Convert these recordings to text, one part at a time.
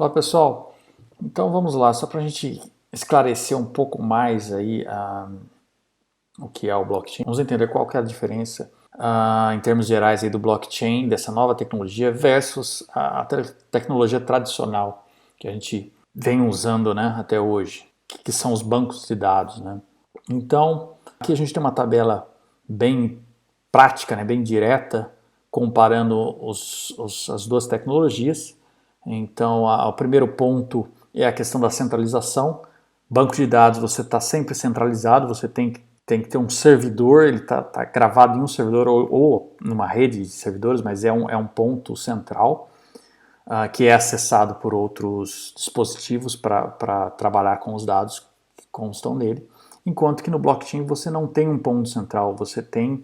Olá pessoal, então vamos lá, só para a gente esclarecer um pouco mais aí o que é o blockchain. Vamos entender qual que é a diferença em termos gerais aí do blockchain, dessa nova tecnologia versus a tecnologia tradicional que a gente vem usando, né, até hoje, que são os bancos de dados, né? Então, aqui a gente tem uma tabela bem prática, né, bem direta, comparando as duas tecnologias. Então, o primeiro ponto é a questão da centralização. Banco de dados, você está sempre centralizado, você tem que ter um servidor, ele está gravado em um servidor ou numa rede de servidores, mas é um ponto central que é acessado por outros dispositivos para trabalhar com os dados que constam nele. Enquanto que no blockchain você não tem um ponto central, você tem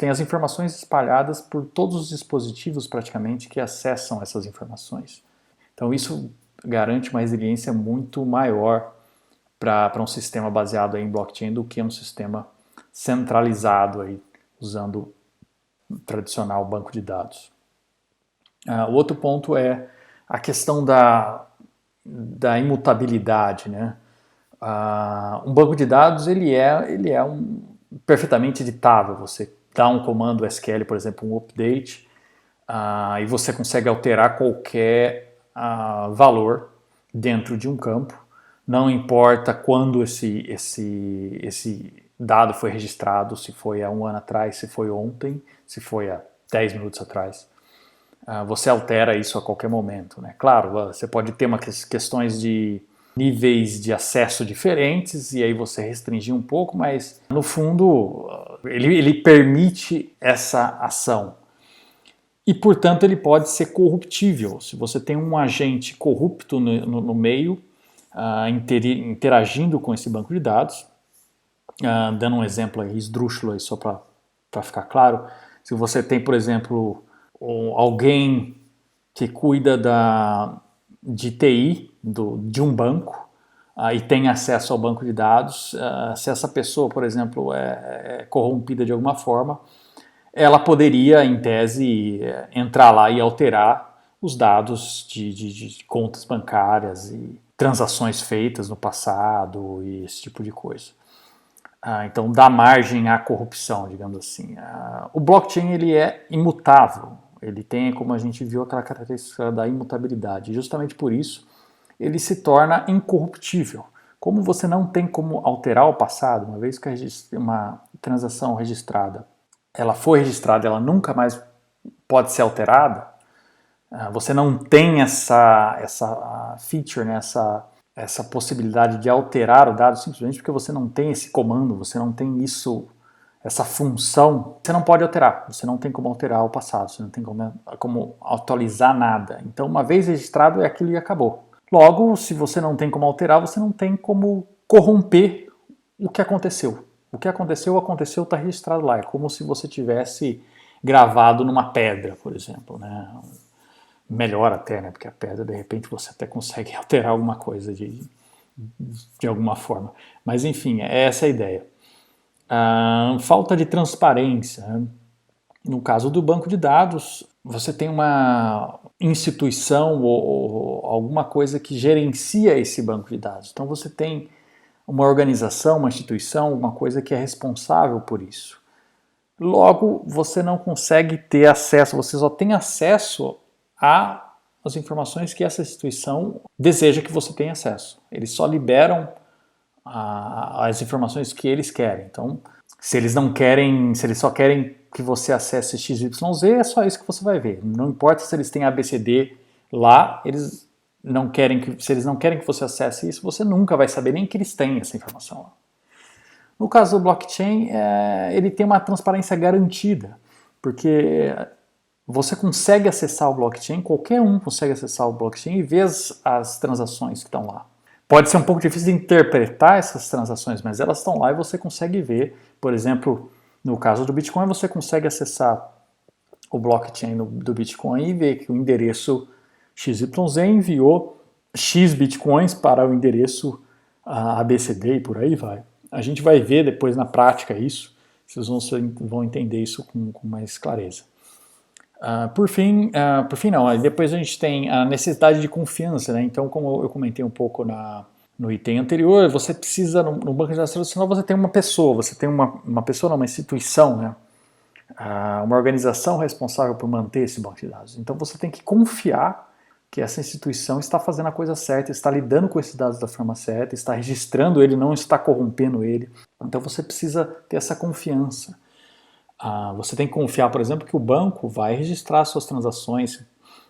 as informações espalhadas por todos os dispositivos praticamente que acessam essas informações. Então isso garante uma resiliência muito maior para um sistema baseado em blockchain do que um sistema centralizado aí, usando o tradicional banco de dados. O outro ponto é a questão da imutabilidade, né? Um banco de dados ele é perfeitamente editável. Você dá um comando SQL, por exemplo, um update, e você consegue alterar qualquer valor dentro de um campo. Não importa quando esse dado foi registrado, se foi há um ano atrás, se foi ontem, se foi há 10 minutos atrás. Você altera isso a qualquer momento, né? Claro, você pode ter questões de níveis de acesso diferentes e aí você restringir um pouco, mas no fundo ele permite essa ação. E, portanto, ele pode ser corruptível. Se você tem um agente corrupto no meio, interagindo com esse banco de dados, dando um exemplo aí, esdrúxulo aí, só para ficar claro, se você tem, por exemplo, alguém que cuida de TI de um banco e tem acesso ao banco de dados, se essa pessoa, por exemplo, é corrompida de alguma forma, ela poderia, em tese, entrar lá e alterar os dados de contas bancárias e transações feitas no passado e esse tipo de coisa. Então dá margem à corrupção, digamos assim. O blockchain ele é imutável, ele tem, como a gente viu, aquela característica da imutabilidade. Justamente por isso ele se torna incorruptível. Como você não tem como alterar o passado, uma vez que uma transação registrada ela foi registrada, ela nunca mais pode ser alterada, você não tem essa feature, né, essa possibilidade de alterar o dado simplesmente porque você não tem esse comando, você não tem essa função, você não pode alterar, você não tem como alterar o passado, você não tem como atualizar nada. Então, uma vez registrado, é aquilo e acabou. Logo, se você não tem como alterar, você não tem como corromper o que aconteceu. O que aconteceu, está registrado lá. É como se você tivesse gravado numa pedra, por exemplo, né? Melhor até, né? Porque a pedra, de repente, você até consegue alterar alguma coisa de alguma forma. Mas, enfim, é essa a ideia. Falta de transparência. Né? No caso do banco de dados, você tem uma instituição ou alguma coisa que gerencia esse banco de dados. Então, você tem uma organização, uma instituição, uma coisa que é responsável por isso. Logo, você não consegue ter acesso, você só tem acesso às informações que essa instituição deseja que você tenha acesso. Eles só liberam as informações que eles querem. Então, se eles só querem que você acesse XYZ, é só isso que você vai ver. Não importa se eles têm ABCD lá, se eles não querem que você acesse isso, você nunca vai saber nem que eles têm essa informação lá. No caso do blockchain, ele tem uma transparência garantida, porque você consegue acessar o blockchain, qualquer um consegue acessar o blockchain e ver as transações que estão lá. Pode ser um pouco difícil de interpretar essas transações, mas elas estão lá e você consegue ver. Por exemplo, no caso do Bitcoin, você consegue acessar o blockchain do Bitcoin e ver que o endereço XYZ enviou X Bitcoins para o endereço ABCD e por aí vai. A gente vai ver depois na prática isso, vocês vão entender isso com mais clareza. Por fim não, aí depois a gente tem a necessidade de confiança, né? Então, como eu comentei um pouco no item anterior, você precisa, no banco de dados tradicional, você tem uma pessoa, você tem uma pessoa, não, uma instituição, né? Uma organização responsável por manter esse banco de dados. Então você tem que confiar que essa instituição está fazendo a coisa certa, está lidando com esses dados da forma certa, está registrando ele, não está corrompendo ele. Então você precisa ter essa confiança. Você tem que confiar, por exemplo, que o banco vai registrar suas transações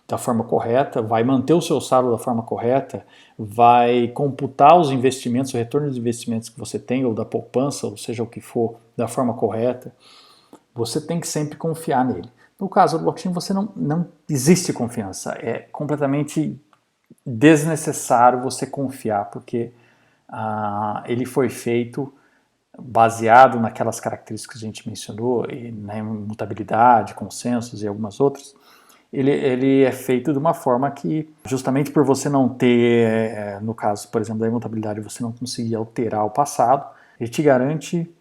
da forma correta, vai manter o seu saldo da forma correta, vai computar os investimentos, o retorno dos investimentos que você tem, ou da poupança, ou seja o que for, da forma correta. Você tem que sempre confiar nele. No caso do blockchain, você não existe confiança. É completamente desnecessário você confiar, porque ele foi feito baseado naquelas características que a gente mencionou, e na imutabilidade, consensos e algumas outras. Ele é feito de uma forma que, justamente por você não ter, no caso, por exemplo, da imutabilidade, você não conseguir alterar o passado, ele te garante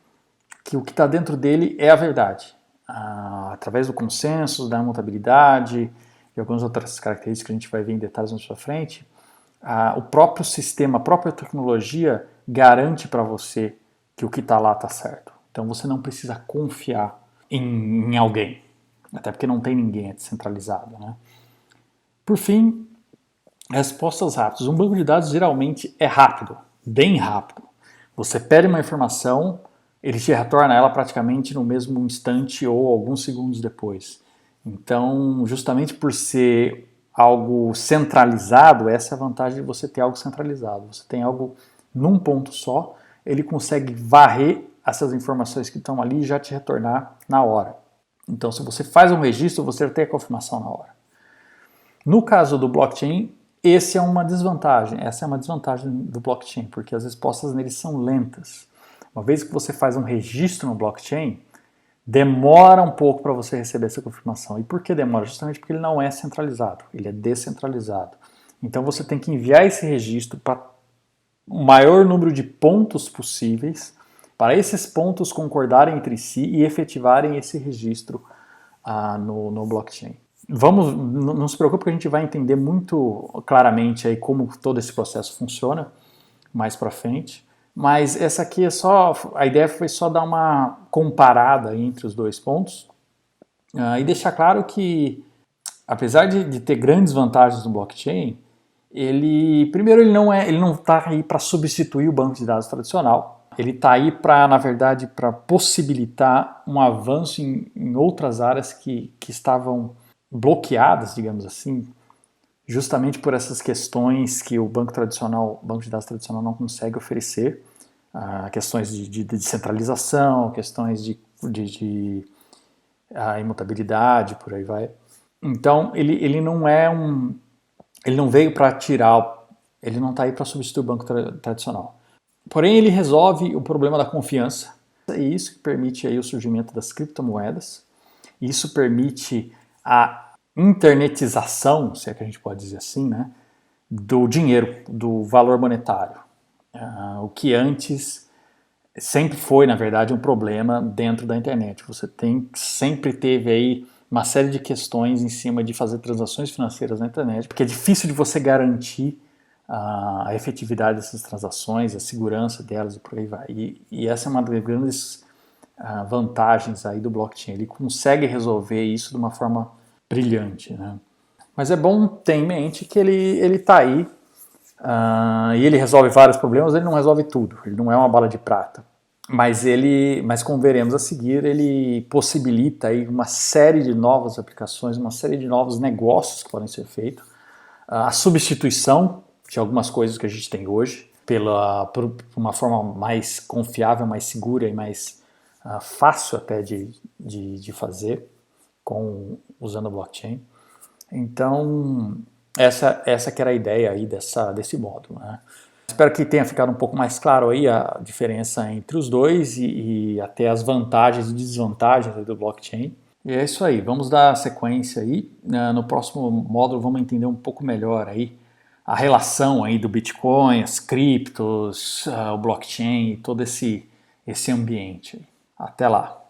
que o que está dentro dele é a verdade. Através do consenso, da imutabilidade e algumas outras características que a gente vai ver em detalhes mais para frente, o próprio sistema, a própria tecnologia garante para você que o que está lá está certo. Então você não precisa confiar em alguém, até porque não tem ninguém, é descentralizado, né? Por fim, respostas rápidas. Um banco de dados geralmente é rápido, bem rápido. Você pede uma informação, ele te retorna ela praticamente no mesmo instante ou alguns segundos depois. Então, justamente por ser algo centralizado, essa é a vantagem de você ter algo centralizado. Você tem algo num ponto só, ele consegue varrer essas informações que estão ali e já te retornar na hora. Então, se você faz um registro, você tem a confirmação na hora. No caso do blockchain, essa é uma desvantagem do blockchain, porque as respostas neles são lentas. Uma vez que você faz um registro no blockchain, demora um pouco para você receber essa confirmação. E por que demora? Justamente porque ele não é centralizado, ele é descentralizado. Então você tem que enviar esse registro para o maior número de pontos possíveis, para esses pontos concordarem entre si e efetivarem esse registro no blockchain. Não se preocupe que a gente vai entender muito claramente aí como todo esse processo funciona mais para frente. Mas essa aqui a ideia foi só dar uma comparada entre os dois pontos e deixar claro que, apesar de ter grandes vantagens no blockchain, primeiro ele não está aí para substituir o banco de dados tradicional. Ele está aí na verdade, para possibilitar um avanço em outras áreas que estavam bloqueadas, digamos assim, justamente por essas questões que o banco de dados tradicional não consegue oferecer, questões de descentralização, questões de imutabilidade, por aí vai. Então ele não veio para tirar, ele não está aí para substituir o banco tradicional. Porém, ele resolve o problema da confiança, e isso que permite aí o surgimento das criptomoedas. Isso permite a internetização, se é que a gente pode dizer assim, né, do dinheiro, do valor monetário. O que antes sempre foi, na verdade, um problema dentro da internet. Você sempre teve aí uma série de questões em cima de fazer transações financeiras na internet, porque é difícil de você garantir a efetividade dessas transações, a segurança delas e por aí vai. E essa é uma das grandes vantagens aí do blockchain. Ele consegue resolver isso de uma forma brilhante, né? Mas é bom ter em mente que ele está aí e ele resolve vários problemas. Ele não resolve tudo. Ele não é uma bala de prata. Mas como veremos a seguir, ele possibilita aí uma série de novas aplicações, uma série de novos negócios que podem ser feitos. A substituição de algumas coisas que a gente tem hoje por uma forma mais confiável, mais segura e mais fácil até de fazer usando o blockchain. Então, essa que era a ideia aí desse módulo, né? Espero que tenha ficado um pouco mais claro aí a diferença entre os dois e até as vantagens e desvantagens do blockchain. E é isso aí, vamos dar sequência aí. No próximo módulo vamos entender um pouco melhor aí a relação aí do Bitcoin, as criptos, o blockchain e todo esse ambiente. Até lá!